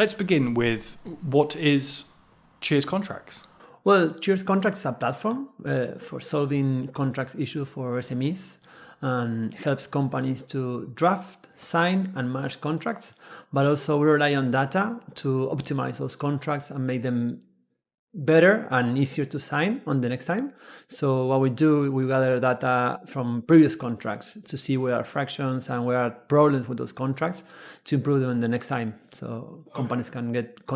let's begin with what is Cheers Contracts? Well, Cheers Contracts is a platform for solving contracts issues for SMEs and helps companies to draft, sign, and manage contracts, but also we rely on data to optimize those contracts and make them better and easier to sign on the next time. So what we do, we gather data from previous contracts to see where are fractions and where are problems with those contracts to improve them the next time. So companies can get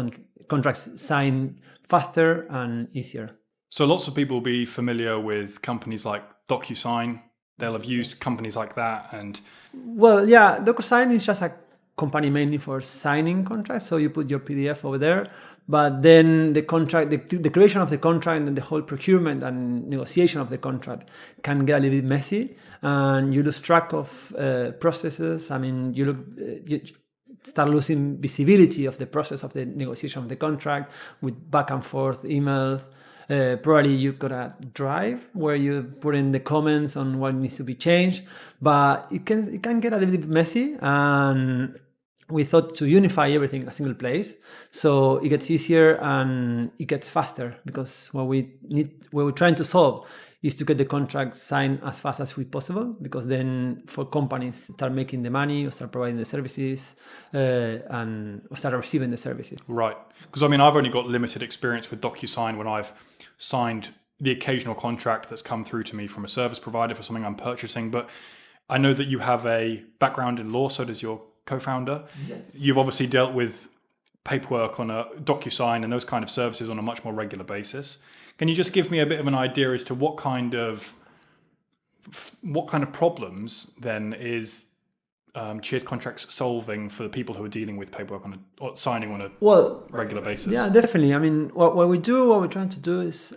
contracts signed faster and easier. So lots of people will be familiar with companies like DocuSign. They'll have used companies like that. And well, yeah, DocuSign is just a company mainly for signing contracts. So you put your PDF over there, but then the contract, the creation of the contract and the whole procurement and negotiation of the contract can get a little bit messy, and you lose track of processes. I mean, you start losing visibility of the process of the negotiation of the contract with back and forth emails. Probably you got a drive where you put in the comments on what needs to be changed, but it can get a little bit messy, and we thought to unify everything in a single place so it gets easier and it gets faster, because what we're trying to solve is to get the contract signed as fast as possible, because then for companies start making the money or start providing the services and start receiving the services. Right. Because I mean, I've only got limited experience with DocuSign when I've signed the occasional contract that's come through to me from a service provider for something I'm purchasing. But I know that you have a background in law, so does your co-founder. Yes. You've obviously dealt with paperwork on a DocuSign and those kind of services on a much more regular basis. Can you just give me a bit of an idea as to what kind of problems then is Cheers Contracts solving for the people who are dealing with paperwork or signing on a regular basis? Yeah, definitely. I mean, what we're trying to do is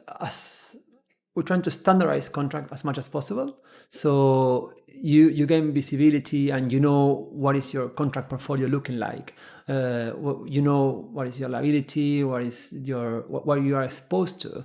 we're trying to standardize contract as much as possible. So you gain visibility and you know what is your contract portfolio looking like. You know what is your liability, what you are exposed to.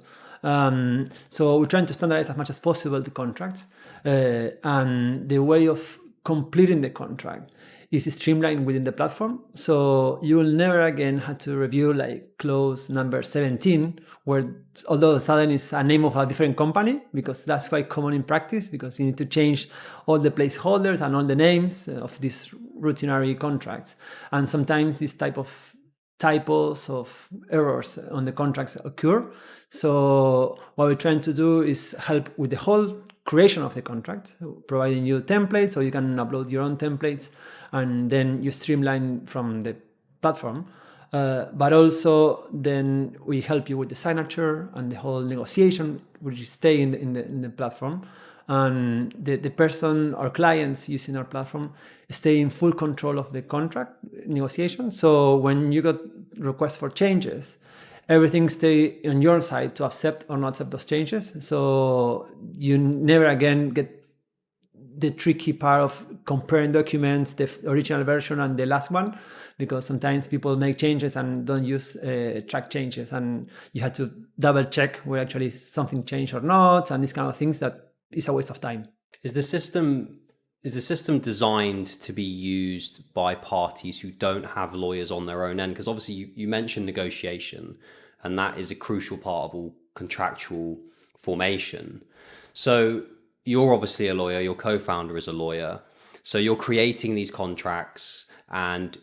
So we're trying to standardize as much as possible the contracts, and the way of completing the contract is streamlined within the platform. So you will never again have to review like clause number 17, where although all of a sudden it's a name of a different company, because that's quite common in practice, because you need to change all the placeholders and all the names of these routinary contracts. And sometimes this type of typos of errors on the contracts occur. So what we're trying to do is help with the whole creation of the contract, providing you templates so you can upload your own templates, and then you streamline from the platform. But also then we help you with the signature and the whole negotiation, which is stay in the platform. And the person or clients using our platform stay in full control of the contract negotiation. So when you got requests for changes, everything stay on your side to accept or not accept those changes. So you never again get the tricky part of comparing documents, the original version and the last one, because sometimes people make changes and don't use track changes, and you have to double check where actually something changed or not, and these kind of things that is a waste of time. Is the system designed to be used by parties who don't have lawyers on their own end? Because obviously you mentioned negotiation, and that is a crucial part of all contractual formation. So you're obviously a lawyer, your co-founder is a lawyer. So you're creating these contracts, and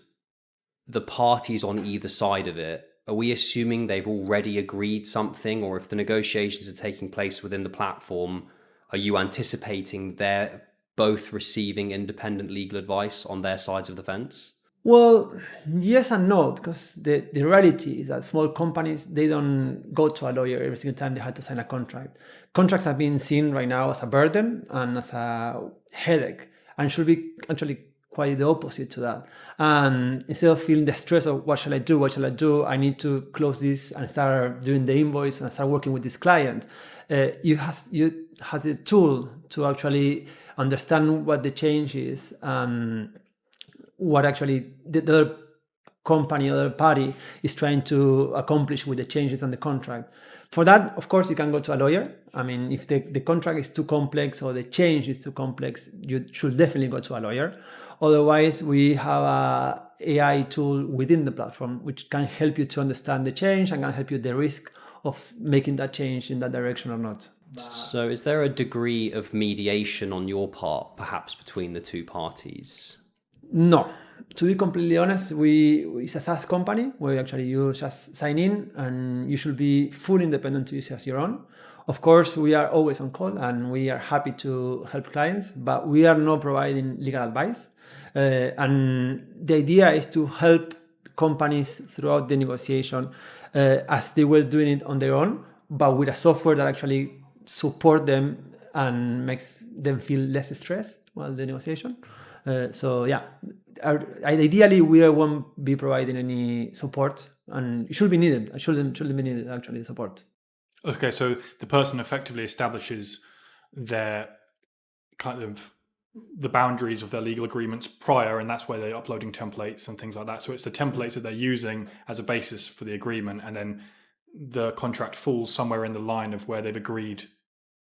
the parties on either side of it, are we assuming they've already agreed something? Or if the negotiations are taking place within the platform, are you anticipating they're both receiving independent legal advice on their sides of the fence? Well, yes and no, because the reality is that small companies, they don't go to a lawyer every single time they have to sign a contract. Contracts are being seen right now as a burden and as a headache, and should be actually quite the opposite to that. And instead of feeling the stress of what shall I do, I need to close this and start doing the invoice and start working with this client. You have the tool to actually understand what the change is, what actually the other company, other party is trying to accomplish with the changes on the contract. For that, of course, you can go to a lawyer. I mean, if the contract is too complex or the change is too complex, you should definitely go to a lawyer. Otherwise, we have a AI tool within the platform, which can help you to understand the change and can help you the risk of making that change in that direction or not. So is there a degree of mediation on your part, perhaps between the two parties? No. To be completely honest, it's a SaaS company where actually you just sign in and you should be full independent to use it as your own. Of course, we are always on call and we are happy to help clients, but we are not providing legal advice. And the idea is to help companies throughout the negotiation as they were doing it on their own, but with a software that actually support them and makes them feel less stressed while the negotiation. So yeah, ideally we won't be providing any support, and it should be needed. It shouldn't be needed actually support. Okay, so the person effectively establishes their kind of the boundaries of their legal agreements prior, and that's where they're uploading templates and things like that. So it's the templates that they're using as a basis for the agreement, and then the contract falls somewhere in the line of where they've agreed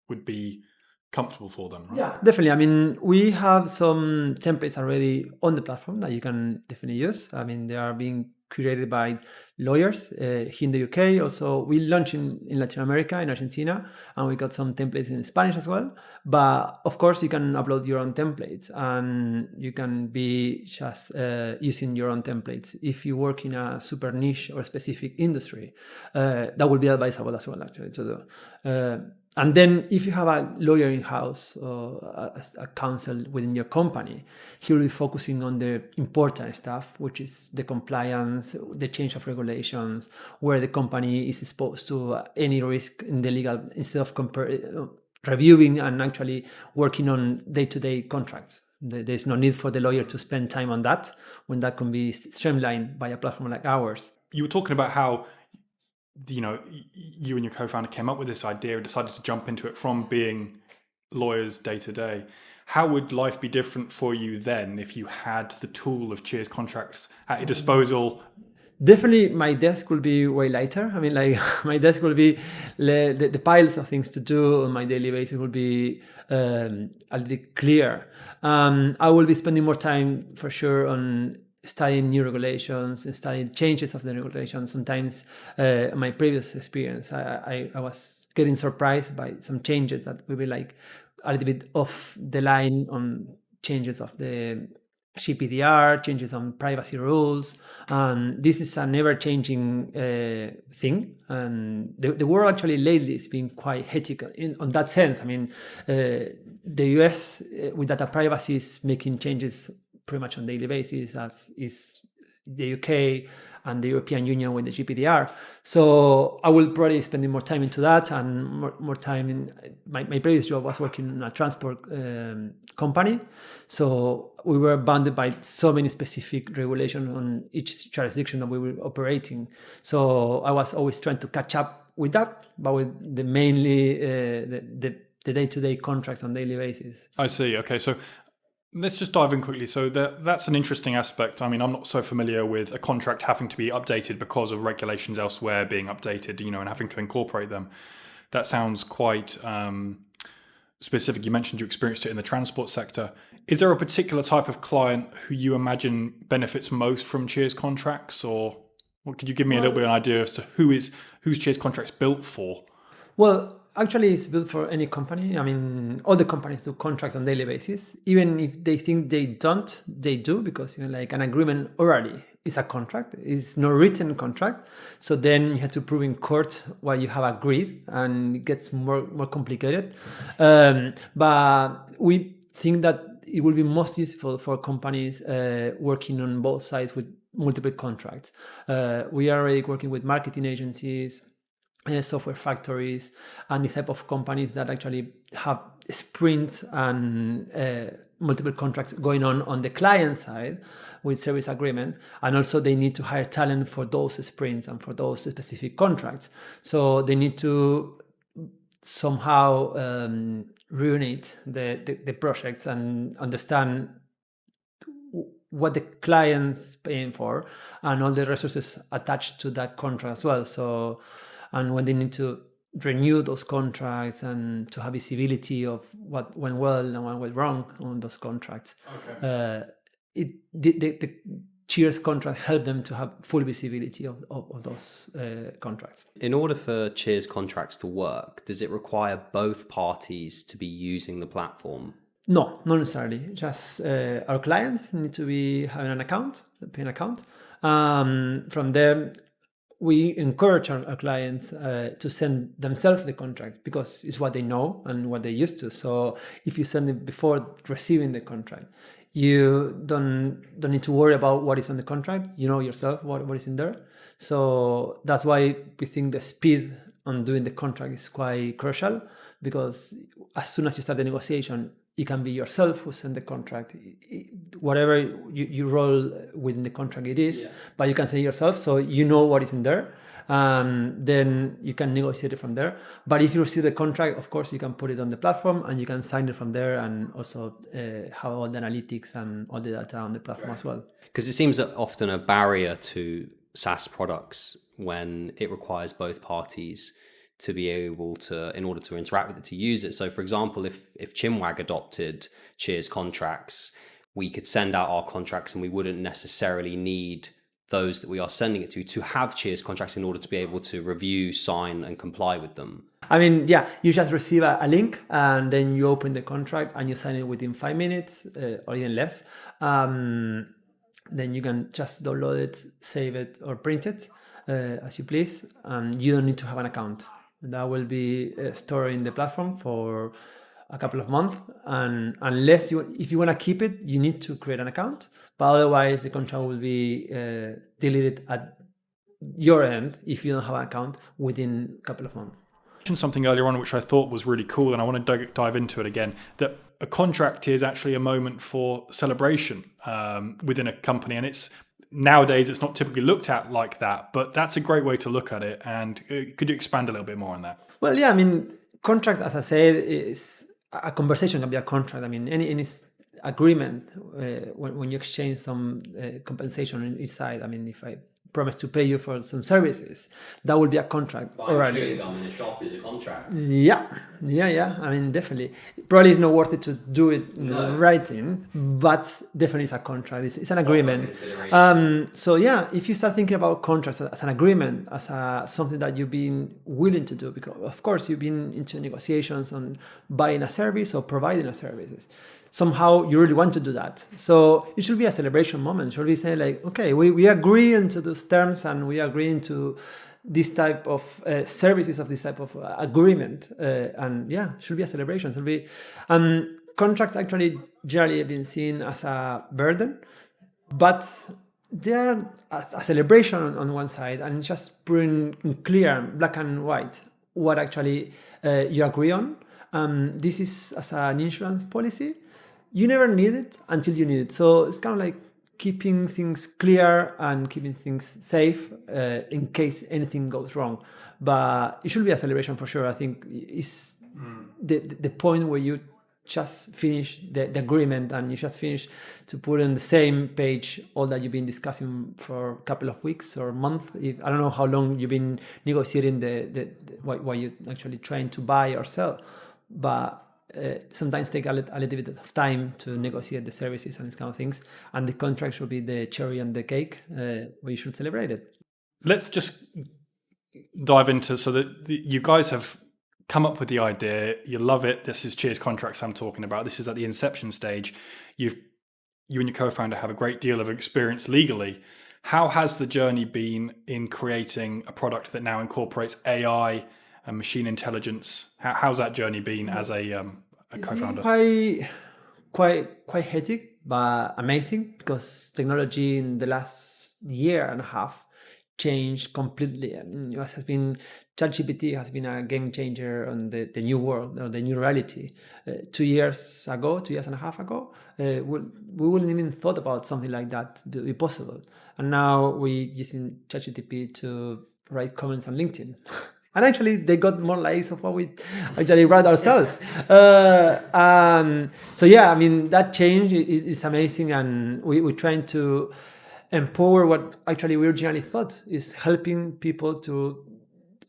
would be comfortable for them, right? Yeah, definitely. I mean, we have some templates already on the platform that you can definitely use. I mean, they are being created by lawyers here in the UK. Also, we launched in Latin America, in Argentina, and we got some templates in Spanish as well. But of course, you can upload your own templates and you can be just using your own templates. If you work in a super niche or specific industry, that would be advisable as well, actually, to do. And then if you have a lawyer in-house or a counsel within your company, he will be focusing on the important stuff, which is the compliance, the change of regulations, where the company is exposed to any risk in the legal, instead of reviewing and actually working on day-to-day contracts. There's no need for the lawyer to spend time on that when that can be streamlined by a platform like ours. You were talking about how you and your co-founder came up with this idea and decided to jump into it from being lawyers day to day. How would life be different for you then if you had the tool of Cheers contracts at your disposal? Definitely my desk will be way lighter. I mean, like my desk will be the piles of things to do on my daily basis will be a little bit clear. I will be spending more time for sure on studying new regulations and studying changes of the regulations. Sometimes my previous experience, I was getting surprised by some changes that will be like a little bit off the line on changes of the GDPR, changes on privacy rules. This is an ever-changing thing. And the world actually lately is being quite hectic on that sense. I mean, the US with data privacy is making changes pretty much on a daily basis, as is the UK and the European Union with the GDPR. So I will probably be spending more time into that and more time in my previous job was working in a transport company. So we were bounded by so many specific regulations on each jurisdiction that we were operating. So I was always trying to catch up with that, but with the mainly the day-to-day contracts on a daily basis. I see. Okay, so let's just dive in quickly. So that's an interesting aspect. I mean, I'm not so familiar with a contract having to be updated because of regulations elsewhere being updated, and having to incorporate them. That sounds quite specific. You mentioned you experienced it in the transport sector. Is there a particular type of client who you imagine benefits most from Cheers contracts, or what, could you give me a little bit of an idea as to who's Cheers contracts built for? Well, actually, it's built for any company. I mean, all the companies do contracts on a daily basis. Even if they think they don't, they do, because like an agreement orally is a contract. It's no written contract. So then you have to prove in court what you have agreed, and it gets more complicated. But we think that it will be most useful for companies working on both sides with multiple contracts. We are already working with marketing agencies, software factories, and this type of companies that actually have sprints and multiple contracts going on the client side with service agreement, and also they need to hire talent for those sprints and for those specific contracts. So they need to somehow reunite the projects and understand what the client's paying for and all the resources attached to that contract as well. So, and when they need to renew those contracts and to have visibility of what went well and what went wrong on those contracts. Okay. The Cheers contract help them to have full visibility of those contracts. In order for Cheers contracts to work, does it require both parties to be using the platform? No, not necessarily. Just our clients need to be having an account, paying account. From there, we encourage our clients to send themselves the contract because it's what they know and what they're used to. So if you send it before receiving the contract, you don't need to worry about what is on the contract. You know yourself what is in there. So that's why we think the speed on doing the contract is quite crucial, because as soon as you start the negotiation, it can be yourself who send the contract, whatever you roll within the contract it is, but you can say yourself, so you know what is in there, then you can negotiate it from there. But if you receive the contract, of course, you can put it on the platform and you can sign it from there, and also have all the analytics and all the data on the platform as well. Because it seems that often a barrier to SaaS products when it requires both parties to be able to, in order to interact with it, to use it. So for example, if Chin-wag adopted Cheers contracts, we could send out our contracts and we wouldn't necessarily need those that we are sending it to have Cheers contracts in order to be able to review, sign and comply with them. I mean, yeah, you just receive a link and then you open the contract and you sign it within 5 minutes or even less. Then you can just download it, save it or print it as you please, and you don't need to have an account. That will be stored in the platform for a couple of months, and unless if you want to keep it, you need to create an account, but otherwise the contract will be deleted at your end if you don't have an account within a couple of months. You mentioned something earlier on which I thought was really cool, and I want to dive into it again, that a contract is actually a moment for celebration within a company, and nowadays it's not typically looked at like that, but that's a great way to look at it. And could you expand a little bit more on that? Well, yeah, I mean, contract, as I said, is a conversation can be a contract. I mean, any agreement when you exchange some compensation on each side. I mean, if I promise to pay you for some services, that will be a contract. Buying chewing gum in the shop is a contract. Yeah. I mean, definitely. Probably it's not worth it to do it in writing, but definitely it's a contract. It's an agreement. So yeah, if you start thinking about contracts as an agreement, as something that you've been willing to do, because of course you've been into negotiations on buying a service or providing a service. Somehow you really want to do that. So it should be a celebration moment. It should be saying like, okay, we agree into those terms and we agree into this type of services of this type of agreement. And yeah, it should be a celebration. It should be, contracts actually generally have been seen as a burden, but they're a celebration on one side, and just bring clear, black and white, what actually you agree on. This is as an insurance policy. You never need it until you need it. So it's kind of like keeping things clear and keeping things safe in case anything goes wrong. But it should be a celebration for sure. I think it's the point where you just finish the agreement and you just finish to put on the same page all that you've been discussing for a couple of weeks or months. I don't know how long you've been negotiating what you're actually trying to buy or sell, but sometimes take a little bit of time to negotiate the services and these kind of things, and the contract should be the cherry on the cake where you should celebrate it. Let's just dive into, so that you guys have come up with the idea, you love it, this is Cheers contracts I'm talking about, this is at the inception stage, you and your co-founder have a great deal of experience legally. How has the journey been in creating a product that now incorporates AI and machine intelligence? How's that journey been as a co-founder? Quite hectic, but amazing, because technology in the last year and a half changed completely. And ChatGPT has been a game changer on the new world, or the new reality. 2 years and a half ago, we wouldn't even thought about something like that to be possible. And now we using ChatGPT to write comments on LinkedIn. And actually, they got more likes of what we actually write ourselves. So yeah, I mean, that change is amazing, and we're trying to empower what actually we originally thought is helping people to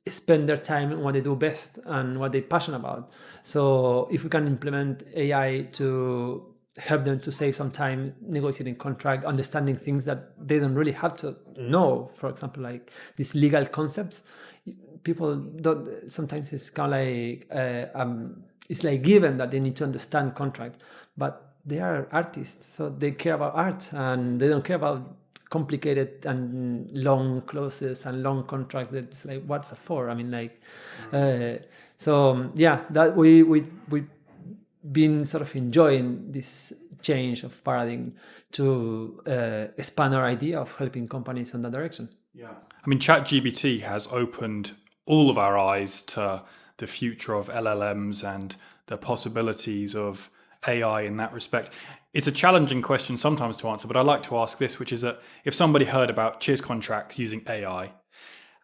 spend their time on what they do best and what they're passionate about. So if we can implement AI to help them to save some time negotiating contract, understanding things that they don't really have to know. For example, like these legal concepts, people don't. Sometimes it's kind of like it's like given that they need to understand contract, but they are artists, so they care about art and they don't care about complicated and long clauses and long contracts. That's like, what's that for? I mean, like, that we been sort of enjoying this change of paradigm to expand our idea of helping companies in that direction. Yeah. I mean, ChatGPT has opened all of our eyes to the future of LLMs and the possibilities of AI in that respect. It's a challenging question sometimes to answer, but I'd like to ask this, which is that if somebody heard about Cheers contracts using AI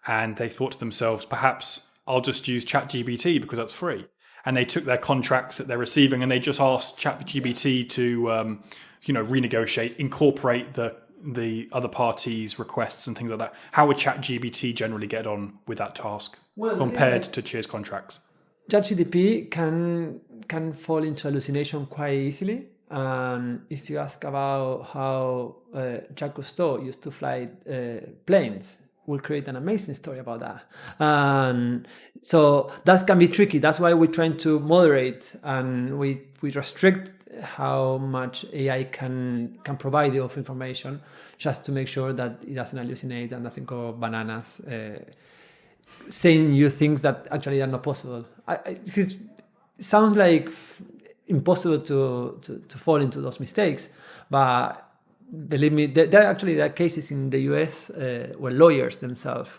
and they thought to themselves, perhaps I'll just use ChatGPT because that's free, and they took their contracts that they're receiving and they just asked ChatGPT to, renegotiate, incorporate the other parties' requests and things like that. How would ChatGPT generally get on with that task compared to Cheers contracts? ChatGPT can fall into hallucination quite easily. And if you ask about how Jacques Cousteau used to fly planes, we'll create an amazing story about that. And so that can be tricky. That's why we're trying to moderate and we restrict how much AI can provide you of information, just to make sure that it doesn't hallucinate and doesn't go bananas, saying you things that actually are not possible. It sounds like impossible to fall into those mistakes, but believe me, there are cases in the US where lawyers themselves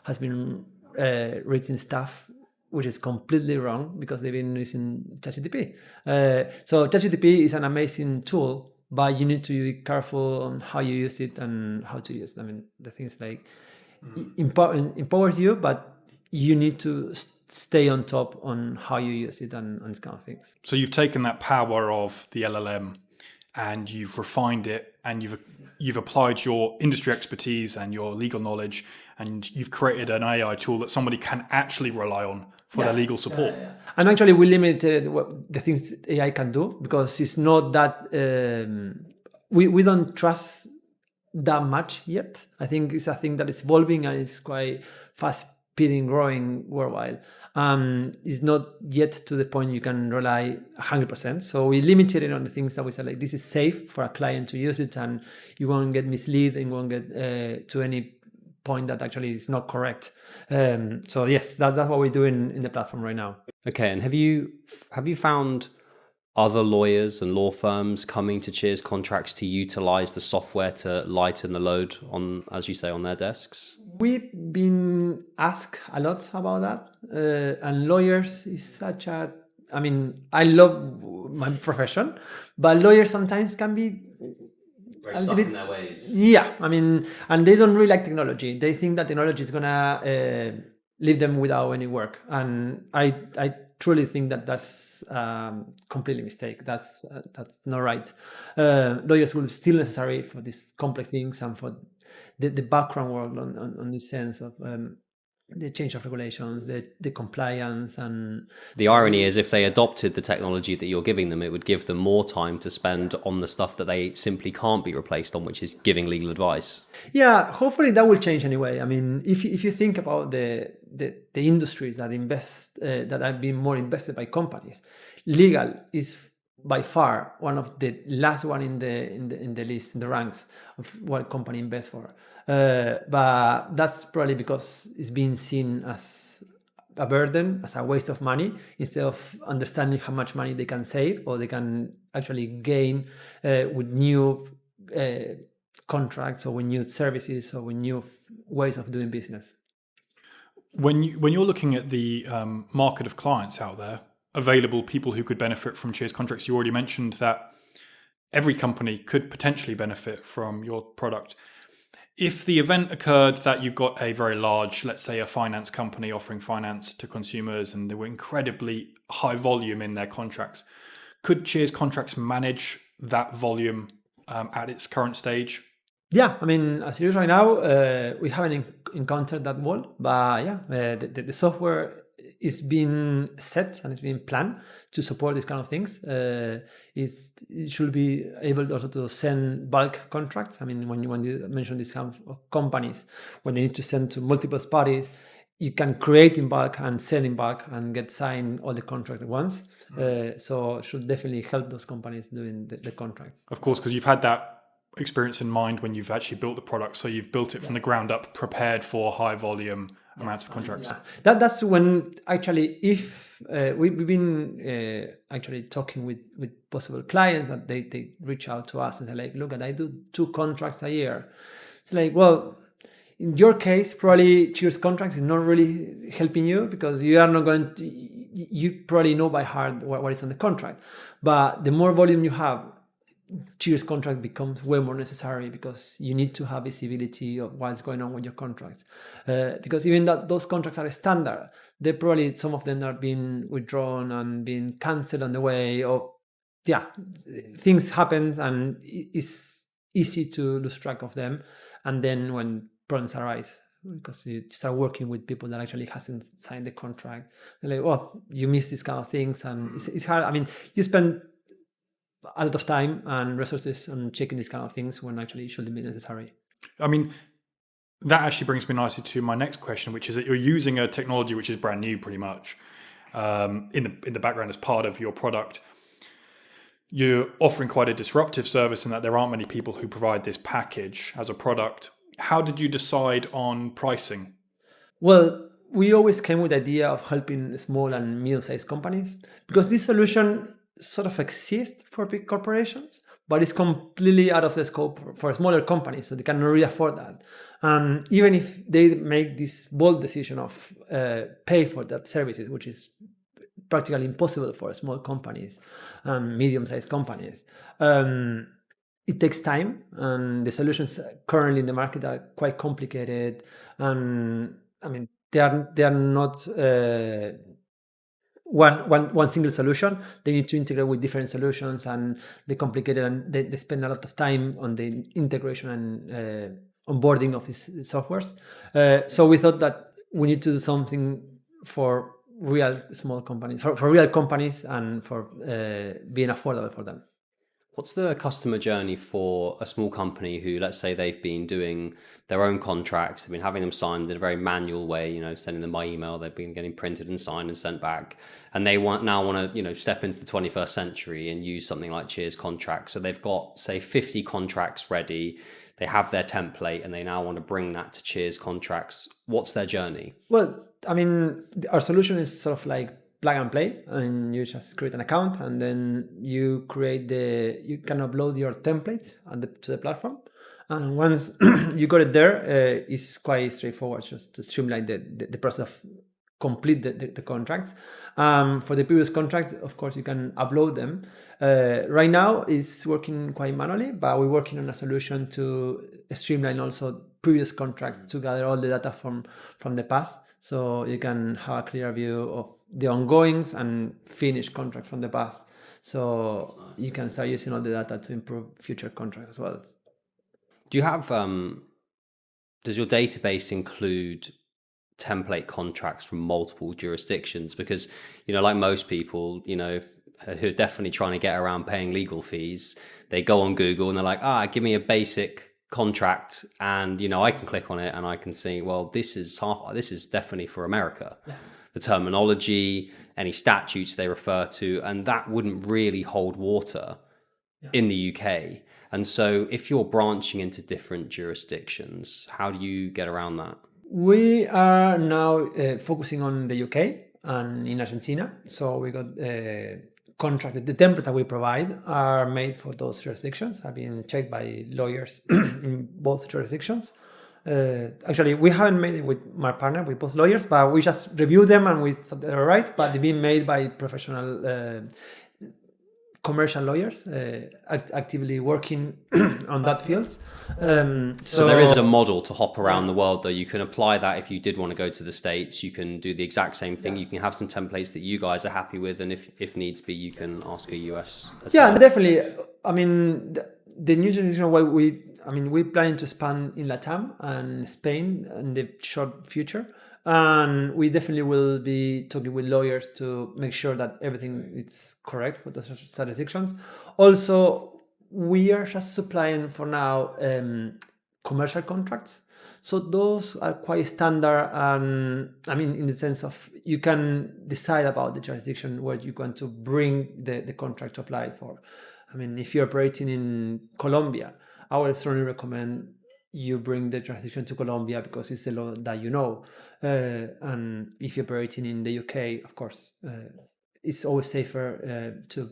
has been written stuff which is completely wrong because they've been using ChatGPT. So ChatGPT is an amazing tool, but you need to be careful on how you use it and how to use it. I mean, the thing is like empowers you, but you need to stay on top on how you use it and these kind of things. So you've taken that power of the LLM and you've refined it and you've applied your industry expertise and your legal knowledge and you've created an AI tool that somebody can actually rely on for their legal support. And actually we limited what the things AI can do because it's not that we don't trust that much yet. I think it's a thing that is evolving and it's quite fast speeding growing worldwide. It's not yet to the point you can rely 100%. So we limited it on the things that we said, like this is safe for a client to use it and you won't get misled and won't get to any point that actually is not correct. So yes, that's what we're doing in the platform right now. Okay, and have you found other lawyers and law firms coming to Cheers contracts to utilize the software to lighten the load on, as you say, on their desks? We've been asked a lot about that, and lawyers is such a. I mean, I love my profession, but lawyers sometimes can be very stuck in their ways. Yeah, I mean, and they don't really like technology. They think that technology is gonna leave them without any work, and I truly think that that's completely mistake. That's not right. Lawyers will still necessary for these complex things and for the background work on the sense of the change of regulations, the compliance, and the irony is if they adopted the technology that you're giving them, it would give them more time to spend on the stuff that they simply can't be replaced on, which is giving legal advice. Yeah, hopefully that will change anyway. I mean, if you think about the industries that invest that have been more invested by companies, legal is by far one of the last one in the list, in the ranks of what company invests for. But that's probably because it's being seen as a burden, as a waste of money, instead of understanding how much money they can save or they can actually gain with new contracts or with new services or with new ways of doing business. When you're looking at the market of clients out there, available people who could benefit from Cheers contracts, you already mentioned that every company could potentially benefit from your product. If the event occurred that you've got a very large, let's say a finance company offering finance to consumers and they were incredibly high volume in their contracts, could Cheers contracts manage that volume at its current stage? Yeah, I mean, as it is right now, we haven't encountered that wall, but yeah, the software is being set and it's being planned to support these kind of things. It should be able also to send bulk contracts. I mean, when you mention these kind of companies, when they need to send to multiple parties, you can create in bulk and sell in bulk and get signed all the contracts at once. So it should definitely help those companies doing the contract. Of course, because you've had that experience in mind when you've actually built the product. So you've built it from the ground up, prepared for high volume amounts of contracts. That's when actually, if we've been actually talking with possible clients that they reach out to us and say like, look, I do 2 contracts a year. It's like, well, in your case, probably Cheers contracts is not really helping you because you are not going to, you probably know by heart what is on the contract. But the more volume you have, Cheers contract becomes way more necessary because you need to have visibility of what's going on with your contracts. Because even that those contracts are standard, they probably, some of them are being withdrawn and being cancelled on the way, or things happen and it's easy to lose track of them. And then when problems arise, because you start working with people that actually hasn't signed the contract, they're like, well, you miss these kind of things, and it's hard. I mean, you spend a lot of time and resources on checking these kind of things when actually it shouldn't be necessary. I mean, that actually brings me nicely to my next question, which is that you're using a technology which is brand new, pretty much, in the background as part of your product. You're offering quite a disruptive service in that there aren't many people who provide this package as a product. How did you decide on pricing? Well, we always came with the idea of helping small and medium-sized companies because this solution sort of exists for big corporations, but it's completely out of the scope for smaller companies, so they cannot really afford that. Even if they make this bold decision of pay for that services, which is practically impossible for small companies and medium-sized companies. It takes time, and the solutions currently in the market are quite complicated. And I mean, they are not one single solution. They need to integrate with different solutions, and they're complicated, and they spend a lot of time on the integration and onboarding of these softwares. So we thought that we need to do something for real small companies, for real companies, and for being affordable for them. What's the customer journey for a small company who, let's say they've been doing their own contracts, have been having them signed in a very manual way, sending them by email, they've been getting printed and signed and sent back, and they want to, step into the 21st century and use something like Cheers contracts. So they've got, say, 50 contracts ready, they have their template, and they now want to bring that to Cheers contracts. What's their journey? Well, I mean, our solution is sort of like plug and play, and you just create an account, and then you can upload your templates to the platform. And once you got it there, it's quite straightforward, just to streamline the process of complete the contracts. For the previous contract, of course, you can upload them. Right now, it's working quite manually, but we're working on a solution to streamline also previous contracts to gather all the data from the past, so you can have a clear view of the ongoings and finished contracts from the past. So you can start using all the data to improve future contracts as well. Do you have, does your database include template contracts from multiple jurisdictions? Because, like most people, who are definitely trying to get around paying legal fees, they go on Google and they're like, give me a basic contract, and I can click on it and I can see, well, this is definitely for America. Yeah. The terminology, any statutes they refer to, and that wouldn't really hold water in the UK. And so if you're branching into different jurisdictions, how do you get around that? We are now focusing on the UK and in Argentina. So we got contracted. The template that we provide are made for those jurisdictions, have been checked by lawyers in both jurisdictions. Actually, we haven't made it with my partner, with both lawyers, but we just reviewed them and we thought they were right, but they've been made by professional commercial lawyers actively working on that field. So there is a model to hop around the world, though. You can apply that if you did want to go to the States. You can do the exact same thing. You can have some templates that you guys are happy with, and if needs be, you can ask a US. Yeah, definitely. I mean, the new generation, we're planning to expand in Latam and Spain in the short future. And we definitely will be talking with lawyers to make sure that everything is correct for the jurisdictions. Also, we are just supplying for now commercial contracts. So those are quite standard, and I mean, in the sense of you can decide about the jurisdiction where you're going to bring the contract to apply for. I mean, if you're operating in Colombia, I would strongly recommend you bring the jurisdiction to Colombia because it's the law that you know. And if you're operating in the UK, of course, it's always safer to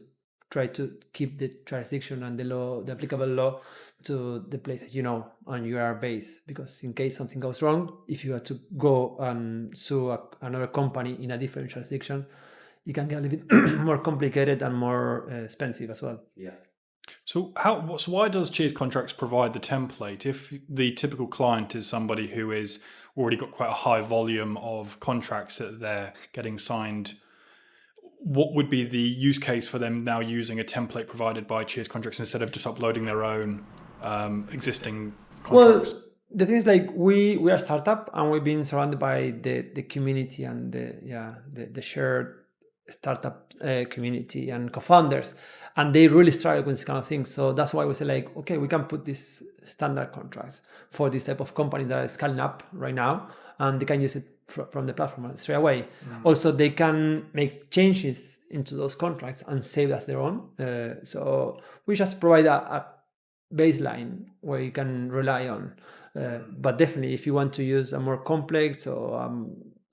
try to keep the jurisdiction and the law, the applicable law, to the place that you know and you are based. Because in case something goes wrong, if you have to go and sue another company in a different jurisdiction, it can get a little bit more complicated and more expensive as well. Yeah. So why does Cheers Contracts provide the template? If the typical client is somebody who is already got quite a high volume of contracts that they're getting signed, what would be the use case for them now using a template provided by Cheers Contracts instead of just uploading their own existing contracts? Well, the thing is, like, we are a startup and we've been surrounded by the community and the shared startup community and co-founders, and they really struggle with this kind of thing. So that's why we say, like, okay, we can put these standard contracts for this type of company that is scaling up right now, and they can use it from the platform straight away. Also, they can make changes into those contracts and save as their own. So we just provide a baseline where you can rely on. But definitely, if you want to use a more complex or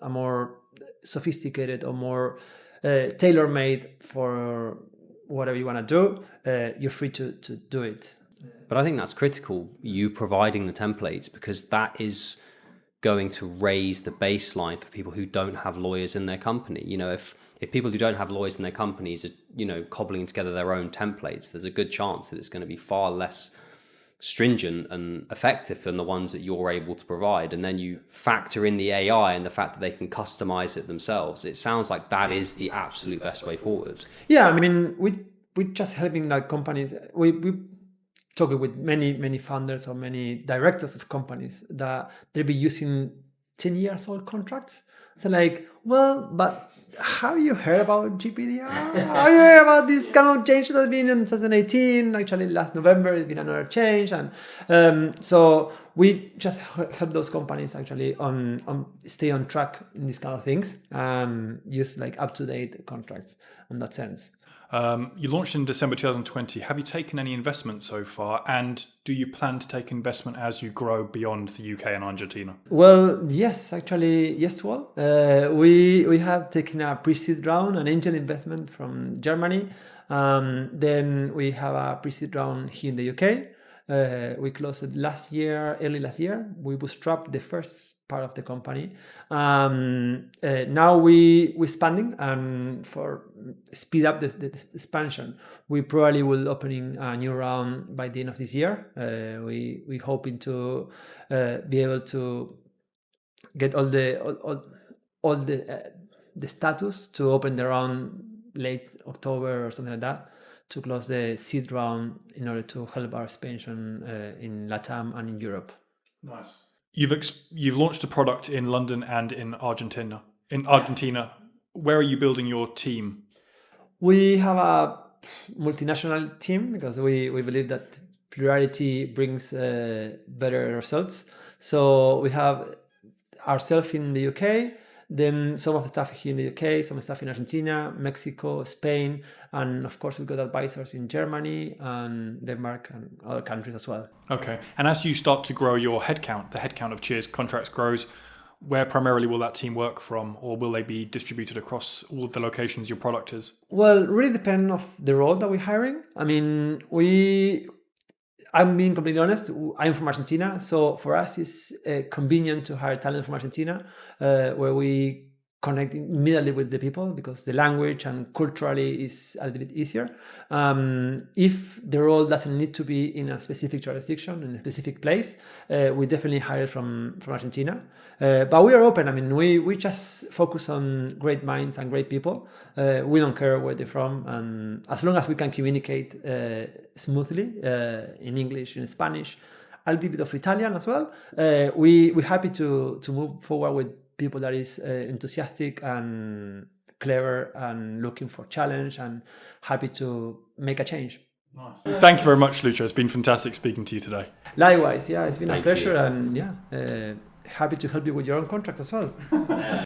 a more sophisticated or more tailor-made for whatever you want to do, you're free to do it. But I think that's critical, you providing the templates, because that is going to raise the baseline for people who don't have lawyers in their company. You know, if people who don't have lawyers in their companies are, you know, cobbling together their own templates, there's a good chance that it's going to be far less stringent and effective than the ones that you're able to provide. And then you factor in the AI and the fact that they can customize it themselves. It sounds like that is the absolute best way forward. Yeah, I mean, we just helping like companies. We talking with many founders or many directors of companies that they'll be using 10 years old contracts. So like, well, but have you heard about GPDR? Have you heard about this kind of change that's been in 2018? Actually, last November, there's been another change. And so we just help those companies actually on stay on track in these kind of things and use like up-to-date contracts in that sense. You launched in December 2020. Have you taken any investment so far? And do you plan to take investment as you grow beyond the UK and Argentina? Well, yes, actually, yes to all. We have taken a pre-seed round, an angel investment from Germany. Then we have a pre-seed round here in the UK. We closed it early last year. We bootstrapped the first part of the company. Now we're expanding, and for speed up the expansion, we probably will opening a new round by the end of this year. We hoping to be able to get all the status to open the round late October or something like that, to close the seed round in order to help our expansion in LATAM and in Europe. Nice. You've launched a product in London and in Argentina. Where are you building your team? We have a multinational team because we believe that plurality brings better results. So we have ourselves in the UK, then some of the staff here in the UK, some staff in Argentina, Mexico, Spain, and of course we've got advisors in Germany and Denmark and other countries as well. Okay. And as you start to grow your headcount, the headcount of Cheers Contracts grows, where primarily will that team work from, or will they be distributed across all of the locations your product is? Well, really depend of the role that we're hiring. I mean, I'm being completely honest, I'm from Argentina, so for us it's convenient to hire talent from Argentina, where we connect immediately with the people because the language and culturally is a little bit easier. If the role doesn't need to be in a specific jurisdiction, in a specific place, we definitely hire from Argentina. But we are open. I mean, we just focus on great minds and great people. We don't care where they're from. And as long as we can communicate smoothly in English, in Spanish, a little bit of Italian as well. We're happy to move forward with people that is enthusiastic and clever and looking for challenge and happy to make a change. Nice. Thank you very much, Lucio. It's been fantastic speaking to you today. Likewise, yeah, it's been a Thank pleasure, you. and happy to help you with your own contract as well.